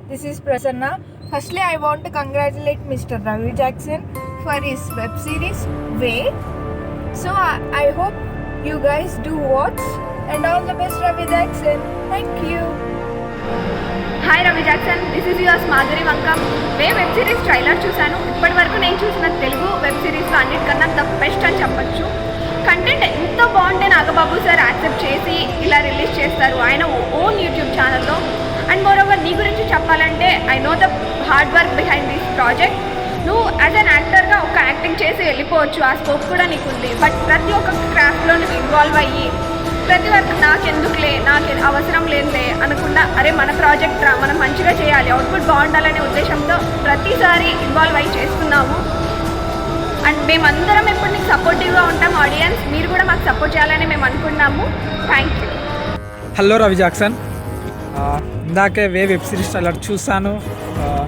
This is Prasanna. Firstly, I want to congratulate Mr. Ravi Jackson for his web series Way. So I hope you guys do watch, and all the best, Ravi Jackson. Thank you. Hi Ravi Jackson, this is yours Madhuri Vankam. Web series trailer చూశాను. ఇప్పటి వరకు నేను చూసిన Telugu web సిరీస్లో అన్నిటికన్నా the best అని చెప్పచ్చు. Content ఎంత బాగుంటే నాగబాబు సార్ యాక్సెప్ట్ చేసి ఇలా రిలీజ్ చేస్తారు ఆయన ఓన్ యూట్యూబ్ ఛానల్లో. అండ్ మోరోవర్ నీ గురించి చెప్పాలంటే I know the hard work behind this project. నువ్వు యాజ్ అన్ యాక్టర్గా ఒక యాక్టింగ్ చేసి వెళ్ళిపోవచ్చు, ఆ స్కోప్ కూడా నీకుంది. బట్ ప్రతి ఒక్క క్రాఫ్ట్లో నువ్వు ఇన్వాల్వ్ అయ్యి ప్రతి వరకు నాకెందుకులే, నాకు అవసరం లేదులే అనకుండా అరే మన ప్రాజెక్ట్ రా, మనం మంచిగా చేయాలి, అవుట్పుట్ బాగుండాలనే ఉద్దేశంతో ప్రతిసారి ఇన్వాల్వ్ అయ్యి చేస్తున్నాము. అండ్ మేమందరం ఎప్పుడు నీకు సపోర్టివ్గా ఉంటాం. ఆడియన్స్ మీరు కూడా మాకు సపోర్ట్ చేయాలని మేము అనుకున్నాము. Thank you. Hello Ravi Jackson, ఇందాకే వెబ్ సిరీస్ ట్రైలర్ చూసాను.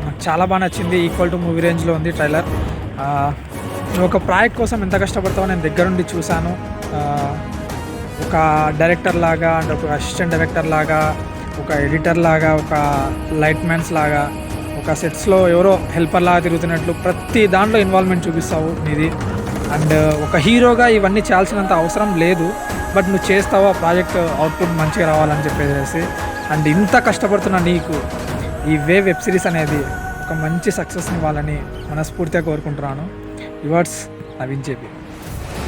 నాకు చాలా బాగా నచ్చింది. ఈక్వల్ టు మూవీ రేంజ్లో ఉంది ట్రైలర్. నువ్వు ఒక ప్రాజెక్ట్ కోసం ఎంత కష్టపడతావో నేను దగ్గరుండి చూశాను. ఒక డైరెక్టర్ లాగా, అంటే ఒక అసిస్టెంట్ డైరెక్టర్ లాగా, ఒక ఎడిటర్ లాగా, ఒక లైట్ మ్యాన్స్ లాగా, ఒక సెట్స్లో ఎవరో హెల్పర్ లాగా తిరుగుతున్నట్లు ప్రతి దాంట్లో ఇన్వాల్వ్మెంట్ చూపిస్తావు నీది. అండ్ ఒక హీరోగా ఇవన్నీ చేయాల్సినంత అవసరం లేదు, బట్ నువ్వు చేస్తావు. ఆ ప్రాజెక్ట్ అవుట్పుట్ మంచిగా రావాలని చెప్పేసి అండ్ ఇంత కష్టపడుతున్న నీకు ఈ వెబ్ సిరీస్ అనేది ఒక మంచి సక్సెస్ని ఇవ్వాలని మనస్ఫూర్తిగా కోరుకుంటున్నాను. Rewards Naveen JP.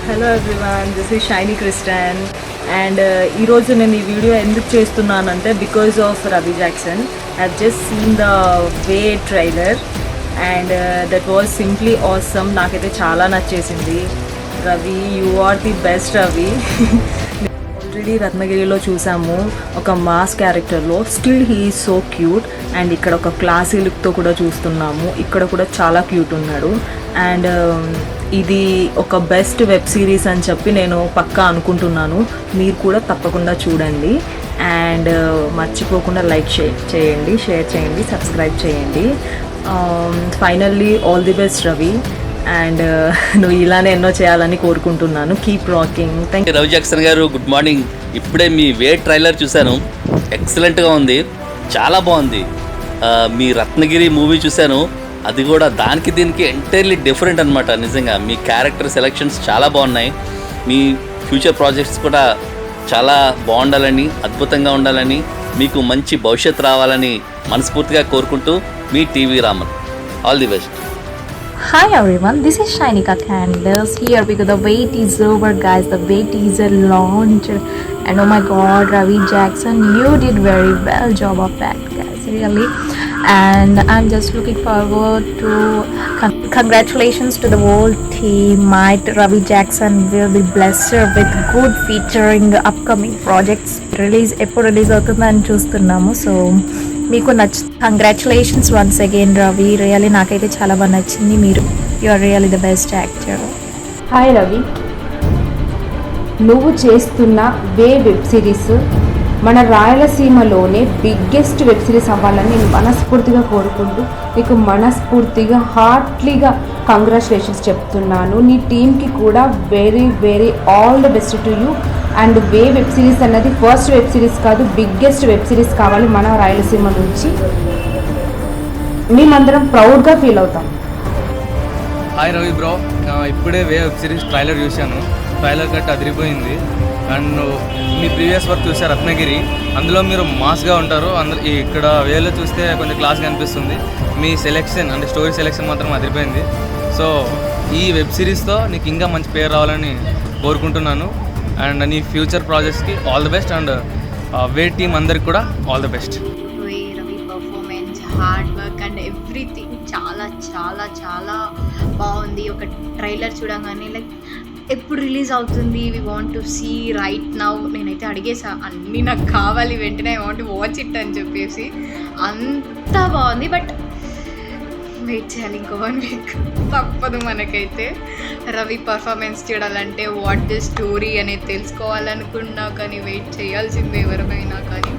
Hello everyone, this is Shiny Kristen. And ఈరోజు నేను ఈ వీడియో ఎందుకు చేస్తున్నానంటే because of Ravi Jackson. I have just seen the way trailer and that was simply awesome. నాకైతే చాలా నచ్చేసింది. Ravi, you are the best Ravi. Already రత్నగిరిలో చూసాము ఒక మాస్ క్యారెక్టర్లో, still he is so cute. And ఇక్కడ ఒక క్లాసీ లుక్తో కూడా చూస్తున్నాము, ఇక్కడ కూడా చాలా క్యూట్ ఉన్నాడు. అండ్ ఇది ఒక బెస్ట్ వెబ్ సిరీస్ అని చెప్పి నేను పక్కా అనుకుంటున్నాను. మీరు కూడా తప్పకుండా చూడండి అండ్ మర్చిపోకుండా లైక్ చేయండి, షేర్ చేయండి, సబ్స్క్రైబ్ చేయండి. Finally all the best Ravi. And నువ్వు ఇలానే ఎన్నో చేయాలని కోరుకుంటున్నాను. Keep rocking. Thank you. Ravi Jackson గారు, గుడ్ మార్నింగ్. ఇప్పుడే మీ వే ట్రైలర్ చూశాను, ఎక్సలెంట్గా ఉంది, చాలా బాగుంది. మీ రత్నగిరి మూవీ చూశాను, అది కూడా దానికి దీనికి ఎంటైర్లీ డిఫరెంట్ అనమాట. నిజంగా మీ క్యారెక్టర్ సెలెక్షన్స్ చాలా బాగున్నాయి. మీ ఫ్యూచర్ ప్రాజెక్ట్స్ కూడా చాలా బాగుండాలని, అద్భుతంగా ఉండాలని, మీకు మంచి భవిష్యత్తు రావాలని మనస్ఫూర్తిగా కోరుకుంటూ మీ TV Raman. All the best. Hi everyone, this is Shinika Candles here because the wait is over guys. The wait is launched and oh my god, Ravi Jackson, you did very well job of that guys, really. And I'm just looking forward to congratulations to the whole team. Might Ravi Jackson will be blessed with good featuring upcoming projects. Release eప్పుడు release అవుతుందని చూస్తున్నాము. So మీకు congratulations once again Ravi. Really నాకైతే చాలా బాగా నచ్చింది. మీరు you are really the best actor. Hi Ravi, నువ్వు చేస్తున్న వెబ్ సిరీస్ మన రాయలసీమలోనే బిగ్గెస్ట్ వెబ్ సిరీస్ అవ్వాలని నేను మనస్ఫూర్తిగా కోరుకుంటూ నీకు మనస్ఫూర్తిగా హార్ట్లీగా కంగ్రాచులేషన్స్ చెప్తున్నాను. నీ టీమ్కి కూడా very very all the best to you. And web series అన్నది ఫస్ట్ వెబ్ సిరీస్ కాదు, బిగ్గెస్ట్ వెబ్ సిరీస్ కావాలి మన రాయలసీమ నుంచి. మేమందరం ప్రౌడ్గా ఫీల్ అవుతాం. హాయ్ రవి బ్రో, ఇప్పుడే వెబ్ సిరీస్ ట్రైలర్ చూశాను. ట్రైలర్ కట్ అదిరిపోయింది. అండ్ మీ ప్రీవియస్ వర్క్ చూసారు రత్నగిరి, అందులో మీరు మాస్గా ఉంటారు. ఇక్కడ వేలో చూస్తే కొంచెం క్లాస్గా అనిపిస్తుంది. మీ సెలెక్షన్ అంటే స్టోరీ సెలెక్షన్ మాత్రం అదిరిపోయింది. సో ఈ వెబ్ సిరీస్తో నీకు ఇంకా మంచి పేరు రావాలని కోరుకుంటున్నాను. అండ్ నీ ఫ్యూచర్ ప్రాజెక్ట్స్కి all the best. And way team అందరికి కూడా all the best. Ravi performance, hard work and everything చాలా చాలా చాలా బాగుంది. ఒక ట్రైలర్ చూడగానే లైక్ ఎప్పుడు రిలీజ్ అవుతుంది, we want to see right now. నేనైతే అడిగేసా, అన్నీ నాకు కావాలి వెంటనే, I want to watch it అని చెప్పేసి. అంత బాగుంది. బట్ వెయిట్ చేయాలి ఇంకో 1 వీక్, తప్పదు మనకైతే. రవి పర్ఫార్మెన్స్ చూడాలంటే వాట్ ది స్టోరీ అనేది తెలుసుకోవాలనుకున్నా కానీ వెయిట్ చేయాల్సిందే ఎవరిమైనా కానీ.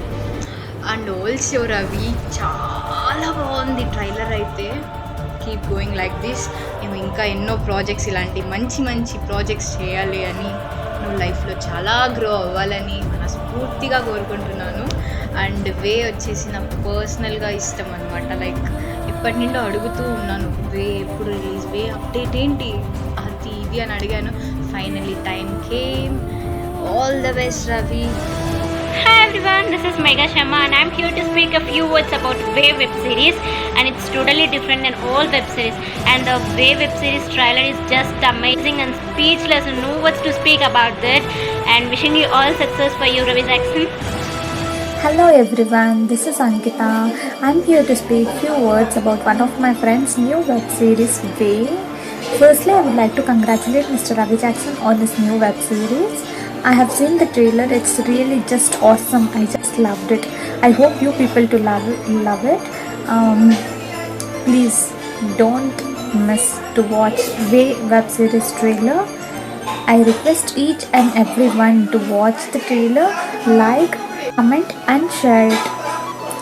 అండ్ ఆల్సో రవి చాలా బాగుంది ట్రైలర్ అయితే. Keep going like this. మేము ఇంకా ఎన్నో ప్రాజెక్ట్స్, ఇలాంటి మంచి మంచి ప్రాజెక్ట్స్ చేయాలి అని, నువ్వు లైఫ్లో చాలా గ్రో అవ్వాలని మనస్ఫూర్తిగా కోరుకుంటున్నాను. అండ్ వే వచ్చేసి నాకు పర్సనల్గా ఇష్టం అనమాట. లైక్ ఇప్పటి నుండి అడుగుతూ ఉన్నాను, వే ఎప్పుడు రిలీజ్, వే అప్డేట్ ఏంటి, అది ఇది అని అడిగాను. Finally time came. All the best Ravi. Hi everyone, this is Megha Sharma and I'm here to speak a few words about Way web series, and it's totally different than all web series, and the Way web series trailer is just amazing and speechless, no words to speak about that, and wishing you all success for you, Ravi Jackson. Hello everyone, this is Ankita. I'm here to speak few words about one of my friends' new web series, Way. Firstly, I would like to congratulate Mr. Ravi Jackson on this new web series. I have seen the trailer, it's really just awesome. I just loved it. I hope you people to love it. Please don't miss to watch Way web series trailer. I request each and everyone to watch the trailer, like, comment and share it.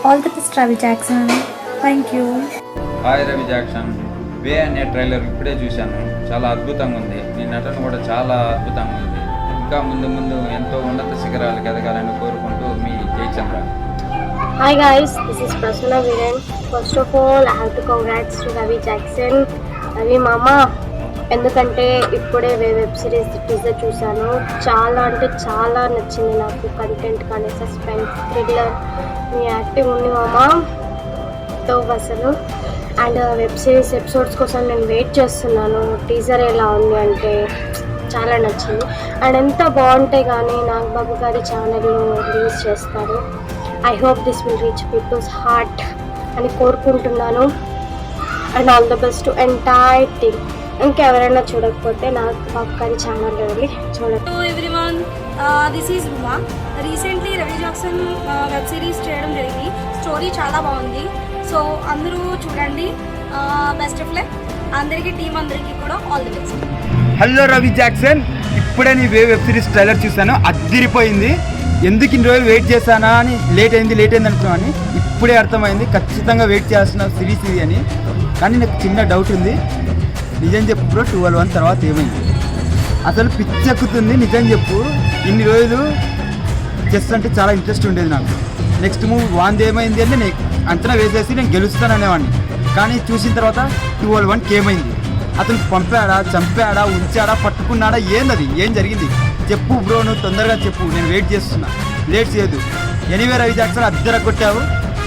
All the best, Ravi Jackson. Thank you. Hi Ravi Jackson. Way అనే trailer ఇప్పుడే చూశాను, చాలా అద్భుతంగా ఉంది. మీ నటన కూడా చాలా అద్భుతంగా ఉంది. ఇంకా ముందు ముందు ఎంతో ఉన్నత శిఖరాలకు ఎదగాలని కోరుకుంటూ మీ Jayachandra. Hi guys, this is Prasanna Viren. First of all, I have to congrats to Ravi Jackson. Ravi Mama, ఎందుకంటే ఇప్పుడే వెబ్ సిరీస్ టీజర్ చూశాను, చాలా అంటే చాలా నచ్చింది నాకు. కంటెంట్ కానీ, సస్పెన్స్, థ్రిల్లర్, మీ యాక్టింగ్ ఉంది మామ టాప్ అసలు. అండ్ వెబ్ సిరీస్ ఎపిసోడ్స్ కోసం నేను వెయిట్ చేస్తున్నాను. టీజర్ ఎలా ఉంది అంటే చాలా నచ్చింది. అండ్ ఎంత బాగుంటే కానీ నాగబాబు గారి ఛానల్లో రిలీజ్ చేస్తారు. I hope this will reach peoples heart అని కోరుకుంటున్నాను. And all the best to entire team. ఇంకెవరైనా చూడకపోతే నాగబాబు గారి ఛానల్లో వెళ్ళి చూడండి. Hello everyone, this is Uma. Recently Ravi Jackson web series చేయడం జరిగింది. స్టోరీ చాలా బాగుంది, సో అందరూ చూడండి. బెస్ట్ ఆఫ్ లక్ అందరికీ, టీం అందరికీ కూడా all the best. Hello Ravi Jackson, ఇప్పుడే నీ వెబ్ సిరీస్ ట్రైలర్ చూశాను, అదిరిపోయింది. ఎందుకు ఇన్ని రోజులు వెయిట్ చేశానా అని, లేట్ అయింది అనుకున్నాను, ఇప్పుడే అర్థమైంది ఖచ్చితంగా వెయిట్ చేస్తున్న సిరీస్ ఇది అని. కానీ నాకు చిన్న డౌట్ ఉంది, నిజం చెప్పు బ్రో, 12 తర్వాత ఏమైంది? అసలు పిచ్చెక్కుతుంది, నిజం చెప్పు. ఇన్ని రోజులు చెస్ అంటే చాలా ఇంట్రెస్ట్ ఉండేది నాకు. నెక్స్ట్ మూవీ వాంది ఏమైంది అంటే నేను అంచనా వేసేసి నేను గెలుస్తాను అనేవాడిని. కానీ చూసిన తర్వాత 12 ఏమైంది? అతను పంపాడా, చంపాడా, ఉంచాడా, పట్టుకున్నాడా, ఏందది, ఏం జరిగింది చెప్పు బ్రో, నువ్వు తొందరగా చెప్పు, నేను వెయిట్ చేస్తున్నా, లేట్ చేయదు. ఎనీవే రవి జాక్సన్ అద్దర కొట్టావు,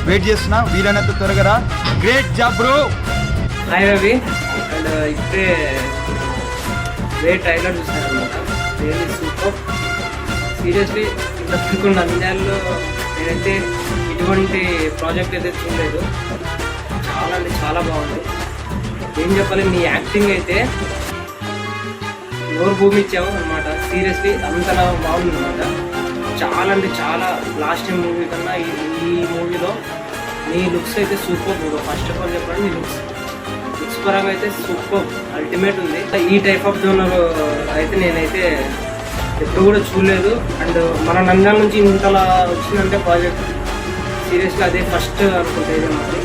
వెయిట్ చేస్తున్నా, వీలైనంత త్వరగా. Great job bro. Hi Ravi, and ఇప్పుడే వే ట్రైలర్ చూసాను అనమాట. Really super. సీరియస్లీ ఇంతకు నంద్యాలలో నేనైతే ఇటువంటి ప్రాజెక్ట్ అయితే చూడలేదు. చాలా అంటే చాలా బాగుంది. ఏం చెప్పాలి, మీ యాక్టింగ్ అయితే నోరు భూమి ఇచ్చావు అనమాట. సీరియస్లీ అంతలా బాగుంది అనమాట. చాలా అంటే చాలా లాస్ట్ టైం మూవీ కన్నా ఈ మూవీలో నీ లుక్స్ అయితే super bro. First of all చెప్పండి, నీ లుక్స్ పరంగా అయితే సూపర్ అల్టిమేట్ ఉంది. ఈ టైప్ ఆఫ్ జోనర్ అయితే నేనైతే ఎప్పుడు కూడా చూడలేదు. అండ్ మన నంద్యాల నుంచి ఇంతలా వచ్చిందంటే ప్రాజెక్ట్ సీరియస్గా అదే ఫస్ట్ అనుకుంటే మరి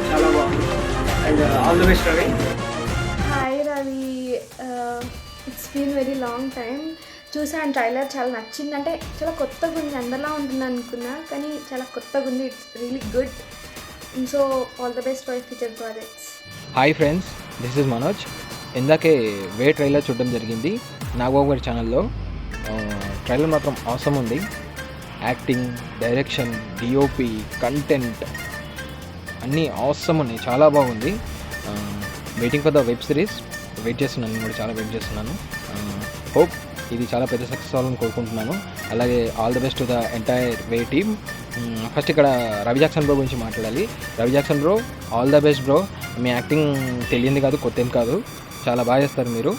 చాలా బాగుంది. And all the best Ravi. Hi Ravi, it's been very long time. చూసాను ట్రైలర్, చాలా నచ్చింది. అంటే చాలా కొత్తగా ఉంది, అందరిలా ఉంటుంది అనుకున్నా, కానీ చాలా కొత్తగా ఉంది. It's really good. So all the best for future projects. Hi friends, this is Manoj. ఇందాకే వే ట్రైలర్ చూడడం జరిగింది నాగబాబు గారి ఛానల్లో. ట్రైలర్ మాత్రం అవసరం ఉంది. యాక్టింగ్, డైరెక్షన్, డిఓపి, కంటెంట్ అన్నీ అవసరం ఉన్నాయి, చాలా బాగుంది. Waiting for the web series. Wait చేస్తున్నాను, నేను కూడా చాలా వెయిట్ చేస్తున్నాను. హోప్ ఇది చాలా పెద్ద సక్సెస్ అవ్వాలని కోరుకుంటున్నాను. అలాగే all the best to the entire way team. First ఇక్కడ రవి జాక్సన్ బ్రో గురించి మాట్లాడాలి. Ravi Jackson bro, all the best bro. Me acting తెలియంది కాదు, కొత్త ఏం కాదు, చాలా బాగా చేస్తారు మీరు.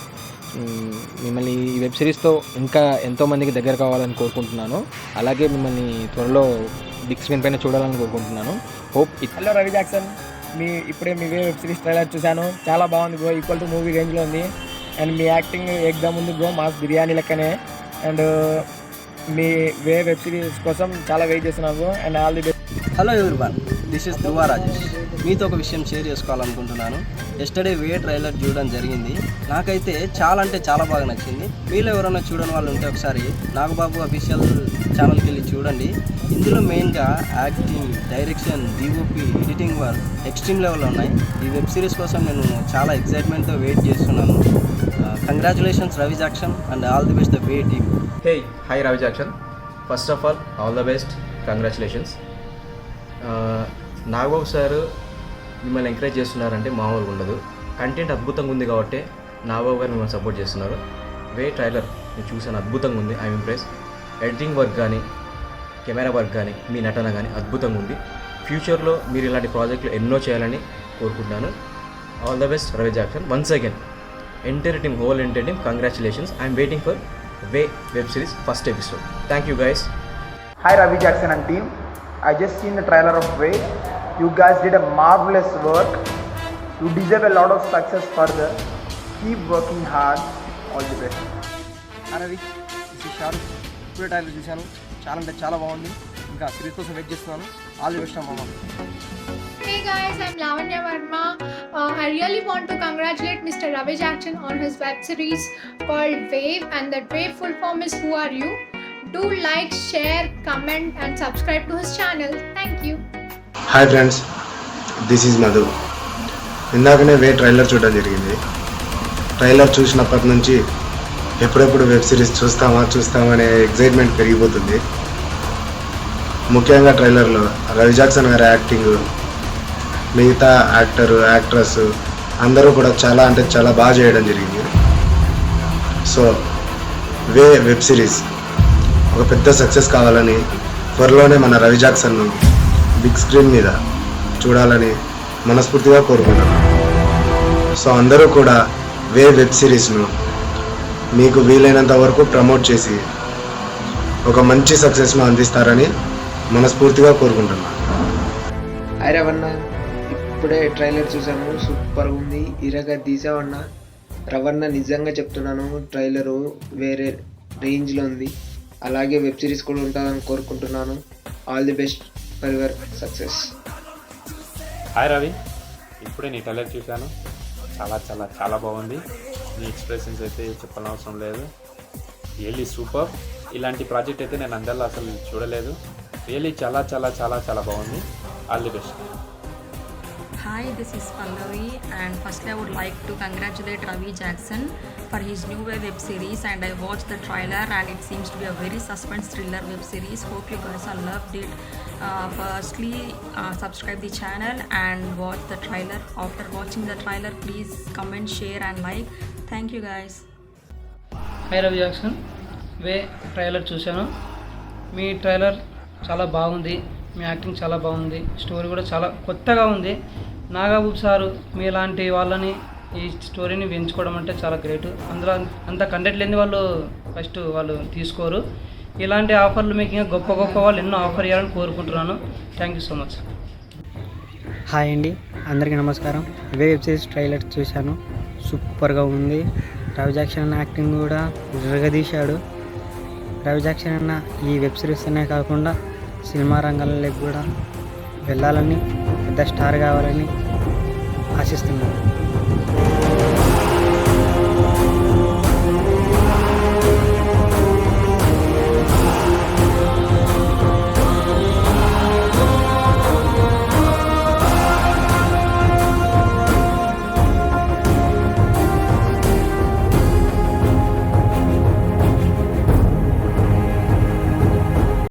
మిమ్మల్ని ఈ వెబ్ సిరీస్తో ఇంకా ఎంతోమందికి దగ్గర కావాలని కోరుకుంటున్నాను. అలాగే మిమ్మల్ని త్వరలో బిగ్ స్క్రీన్ పైన చూడాలని కోరుకుంటున్నాను. హోప్. హలో రవి జాక్సన్, ఇప్పుడే మీ వే వెబ్ సిరీస్ ట్రైలర్ చూశాను, చాలా బాగుంది బ్రో. ఈక్వల్ టు మూవీ రేంజ్లో ఉంది. అండ్ మీ యాక్టింగ్ ఎగ్జామ్ ఉంది బ్రో, మాస్ బిర్యానీ లెక్కనే. అండ్ మీ వే వెబ్ సిరీస్ కోసం చాలా వెయిట్ చేస్తున్నాను bro. And all the best. Hello everyone, this is Dhruva Rajesh. మీతో ఒక విషయం షేర్ చేసుకోవాలనుకుంటున్నాను. ఎస్టర్డే వే ట్రైలర్ చూడడం జరిగింది. నాకైతే చాలా అంటే చాలా బాగా నచ్చింది. మీలో ఎవరైనా చూడని వాళ్ళు ఉంటే ఒకసారి నాగబాబు అఫీషియల్ ఛానల్కి వెళ్ళి చూడండి. ఇందులో మెయిన్గా acting, direction, DOP, editing work extreme లెవెల్లో ఉన్నాయి. ఈ వెబ్ సిరీస్ కోసం నేను చాలా ఎక్సైట్మెంట్తో వెయిట్ చేస్తున్నాను. Congratulations Ravi Jackson and all the best the way team. Hey, hi Ravi Jackson. First of all the best, congratulations. Nagababu sir మిమ్మల్ని ఎంకరేజ్ చేస్తున్నారంటే మామూలుగా ఉండదు. కంటెంట్ అద్భుతంగా ఉంది కాబట్టి నాగబాబు గారు మిమ్మల్ని సపోర్ట్ చేస్తున్నారు. వే ట్రైలర్ నేను చూసాను, అద్భుతంగా ఉంది. I'm impress. ఎడిటింగ్ వర్క్ కానీ, కెమెరా వర్క్ కానీ, మీ నటన కానీ అద్భుతంగా ఉంది. ఫ్యూచర్లో మీరు ఇలాంటి ప్రాజెక్టులు ఎన్నో చేయాలని కోరుకుంటున్నాను. All the best Ravi Jackson. Once again entire team, whole entire team, congratulations. I'm waiting for way web series first episode. Thank you guys. Hi Ravi Jackson and team. I just seen the trailer of Way. You guys did a marvelous work. You deserve a lot of success further. Keep working hard. All the best. Hi Ravi, this is Shahrukh. ఇప్పుడే trailer చూశాను, చాలా అంటే చాలా బాగుంది. ఇంకా series కోసం wait చేస్తున్నాను. All the best అమ్మా. Hey guys, I'm Lavanya Verma. I really want to congratulate Mr. Ravi Jackson on his web series called Wave, and that Wave full form is Who Are You? Do like, share, comment and subscribe to his channel. Thank you. Hi friends, this is Madhu. ఇందాకనే వే trailer చూడడం జరిగింది. Trailer చూసినప్పటి నుంచి ఎప్పుడెప్పుడు web series చూస్తామనే excitement పెరిగిపోతుంది. ముఖ్యంగా ట్రైలర్లో Ravi Jackson గారి యాక్టింగ్, మిగతా యాక్ట్రెస్ అందరూ కూడా చాలా అంటే చాలా బాగా చేయడం జరిగింది. సో వే వెబ్ సిరీస్ ఒక పెద్ద సక్సెస్ కావాలని, త్వరలోనే మన రవి జాక్సన్ను బిగ్ స్క్రీన్ మీద చూడాలని మనస్ఫూర్తిగా కోరుకుంటున్నాను. సో అందరూ కూడా వే వెబ్ సిరీస్ను మీకు వీలైనంత వరకు ప్రమోట్ చేసి ఒక మంచి సక్సెస్ను అందిస్తారని మనస్ఫూర్తిగా కోరుకుంటున్నాను. హాయ్ రవణ, ఇప్పుడే ట్రైలర్ చూసాను, సూపర్గా ఉంది. ఇరగా తీసావన్న రవణ, నిజంగా చెప్తున్నాను, ట్రైలరు వేరే రేంజ్లో ఉంది. అలాగే వెబ్ సిరీస్ కూడా ఉంటుందని కోరుకుంటున్నాను. All the best for your success. Hi Ravi, ఇప్పుడే నీ ట్రైలర్ చూశాను, చాలా చాలా చాలా బాగుంది. నీ ఎక్స్ప్రెషన్స్ అయితే చెప్పనవసరం లేదు. Really super. ఇలాంటి ప్రాజెక్ట్ అయితే నేను అందరిలో అసలు చూడలేదు. రియల్లీ చాలా చాలా చాలా చాలా బాగుంది. All the best. Hi, this is Pallavi, and firstly I would like to congratulate Ravi Jackson for his new web series, and I watched the trailer and it seems to be a very suspense thriller web series. Hope you guys all loved it. Firstly, subscribe the channel and watch the trailer. After watching the trailer, please comment, share and like. Thank you guys. Hi Ravi Jackson, way trailer చూశాను. మీ trailer చాలా బాగుంది, మీ acting చాలా బాగుంది, story కూడా చాలా కొత్తగా ఉంది. Nagababu sir మీలాంటి వాళ్ళని ఈ స్టోరీని పెంచుకోవడం అంటే చాలా గ్రేట్. అందులో అంత కంటెంట్ లేని వాళ్ళు తీసుకోరు. ఇలాంటి ఆఫర్లు మీకు ఇంకా గొప్ప గొప్ప వాళ్ళు ఎన్నో ఆఫర్ చేయాలని కోరుకుంటున్నాను. Thank you so much. Hi అండి, అందరికీ నమస్కారం. వే వెబ్ సిరీస్ ట్రైలర్ చూశాను, సూపర్గా ఉంది. రవి జాక్సన్ అన్న యాక్టింగ్ కూడా విరగదీశాడు. రవి జాక్సన్ అన్న ఈ వెబ్ సిరీస్ అనే కాకుండా సినిమా రంగంలోకి కూడా వెళ్ళాలని, పెద్ద స్టార్ కావాలని ఆశిస్తున్నాను.